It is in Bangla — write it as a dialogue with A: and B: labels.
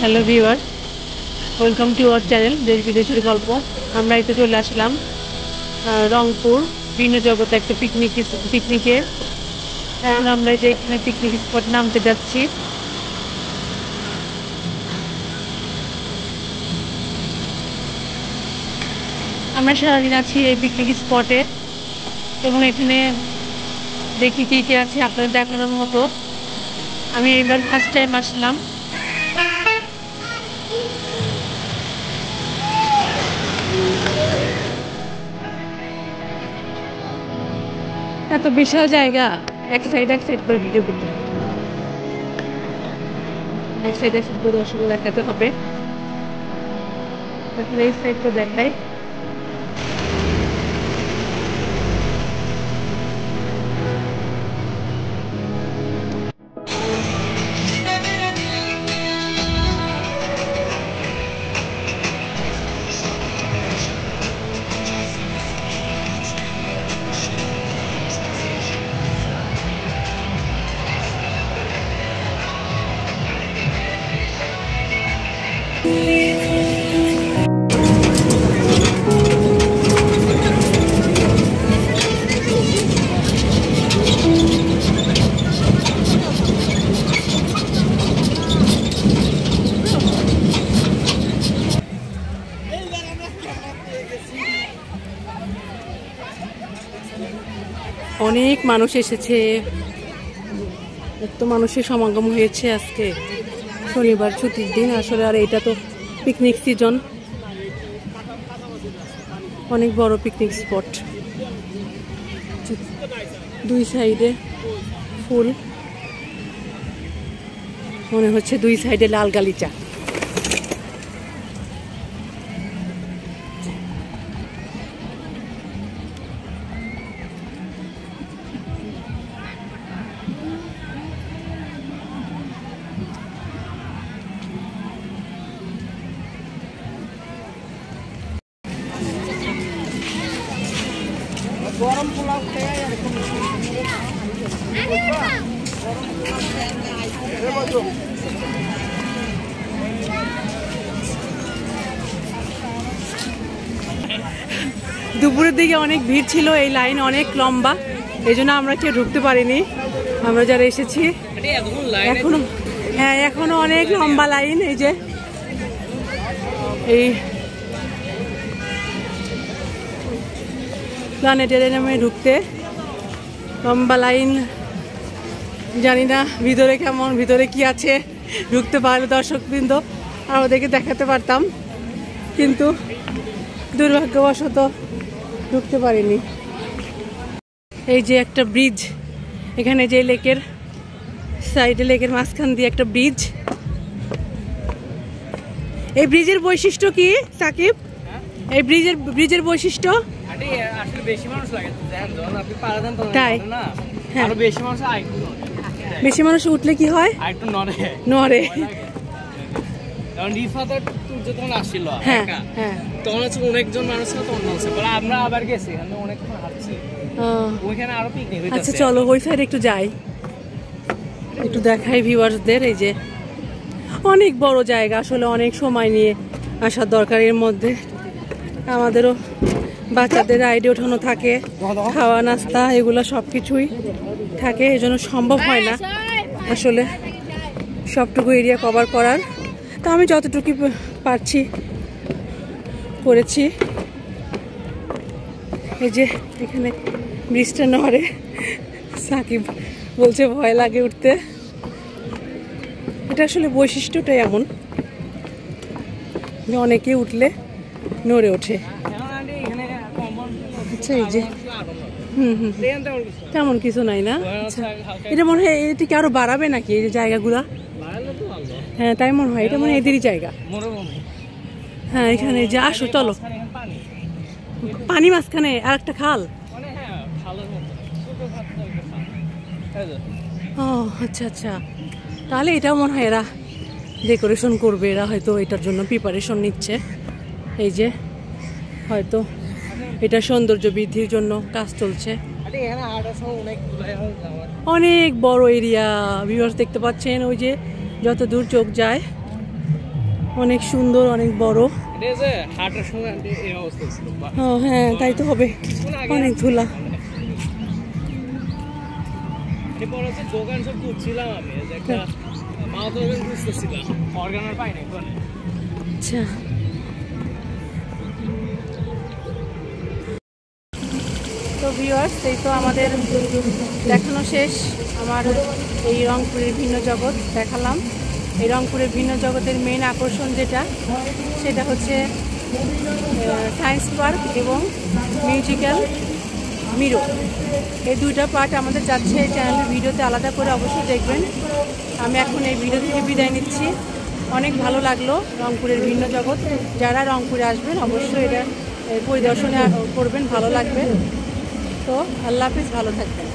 A: Hello viewer, welcome to our channel দেশ বিদেশের গল্প। আমরা এতে চলে আসলাম রংপুর ভিন্ন জগতে একটা পিকনিকে। এখন আমরা যে এখানে পিকনিক স্পট নামতে যাচ্ছি। আমরা সারাদিন আছি এই পিকনিক স্পটে এবং এখানে দেখি কী কী আছে আপনাদের দেখানোর মতো। আমি এবার ফার্স্ট টাইম আসলাম। এত বিশাল জায়গা, এক সাইড করে ভিডিও করতে হবে, এক সাইড করে দর্শক দেখাতে হবে। এই সাইড তো দেখাই। অনেক মানুষ এসেছে, এত মানুষের সমাগম হয়েছে আজকে শনিবার ছুটির দিন আসলে। আর এটা তো পিকনিক সিজন, অনেক বড় পিকনিক স্পট। দুই সাইডে ফুল, মনে হচ্ছে দুই সাইডে লাল গালিচা। গরম পোলাও খেয়ে এরকম দুপুরের দিকে অনেক ভিড় ছিল, এই লাইন অনেক লম্বা, এই জন্য আমরা কেউ ঢুকতে পারিনি। আমরা যারা এসেছি এখনো অনেক লম্বা লাইন। এই যে এই প্ল্যানেটেরিয়ামে ঢুকতে লম্বা লাইন। জানি না ভিতরে কেমন, ভিতরে কি আছে, ঢুকতে পারলে দর্শকবৃন্দ আমাদেরকে দেখাতে পারতাম, কিন্তু দুর্ভাগ্যবশত ঢুকতে পারিনি। এই যে একটা ব্রিজ, এখানে যে লেকের সাইডে, লেকের মাঝখান দিয়ে একটা ব্রিজ। এই ব্রিজের বৈশিষ্ট্য কি সাকিব? এই ব্রিজের বৈশিষ্ট্য তাই বেশি মানুষ উঠলে কি হয়? নড়ে। আচ্ছা চলো ওই সাইডে একটু যাই, একটু দেখাই ভিউয়ার্সদের। এই যে অনেক বড় জায়গা, আসলে অনেক সময় নিয়ে আসার দরকার। এর মধ্যে আমাদেরও বাচ্চাদের রাইডে ওঠানো থাকে, খাওয়া নাস্তা এগুলো সব কিছুই থাকে, এই জন্য সম্ভব হয় না আসলে সবটুকু এরিয়া কভার করার। তো আমি যতটুকু পারছি করেছি। এই যে এখানে ব্রিজটা নড়ে, সাকিব বলছে ভয় লাগে উঠতে। এটা আসলে বৈশিষ্ট্যটাই এমন যে অনেকে উঠলে নড়ে ওঠে। আচ্ছা এই যে তেমন কিছু নাই না। আচ্ছা এটা মনে হয় এটিকে আরো বাড়াবে নাকি এই যে জায়গাগুলা? হ্যাঁ তাই মনে হয়, এটা মনে হয় এদেরই জায়গা। হ্যাঁ এখানে যে আসো চলো, পানি মাঝখানে আর একটা খাল। ও আচ্ছা আচ্ছা, তাহলে এটাও মনে হয় এরা ডেকোরেশন করবে, এরা হয়তো এটার জন্য প্রিপারেশন নিচ্ছে। এই যে হয়তো এটা সৌন্দর্য বৃদ্ধির জন্য কাজ চলছে। অনেক বড় এরিয়া ভিউয়ার্স দেখতে পাচ্ছেন, ওই যে যত দূর চোখ যায় অনেক সুন্দর, অনেক বড়।
B: হাঁটার সময় এই অবস্থা ছিল।
A: হ্যাঁ, তাই তো হবে, অনেক ধুলা।
B: এরপর হচ্ছে দোকান সব খুঁজছিলাম আমি, একটা মাও দোকান খুঁজতেছিলাম, অর্গানার পাই না ওখানে।
A: আচ্ছা, তো ভিউয়ার্স, এই তো আমাদের দেখানো শেষ। আমার এই রংপুরের ভিন্ন জগৎ দেখালাম। এই রংপুরের ভিন্ন জগতের মেইন আকর্ষণ যেটা, সেটা হচ্ছে সায়েন্স পার্ক এবং মিউজিক্যাল মিরর। এই দুইটা পার্ট আমাদের যাচ্ছে এই চ্যানেলের ভিডিওতে, আলাদা করে অবশ্যই দেখবেন। আমি এখন এই ভিডিও থেকে বিদায় নিচ্ছি। অনেক ভালো লাগলো রংপুরের ভিন্ন জগৎ। যারা রংপুরে আসবেন অবশ্যই এটা পরিদর্শনে করবেন, ভালো লাগবে। তো আল্লাহ হাফিজ, ভালো থাকবেন।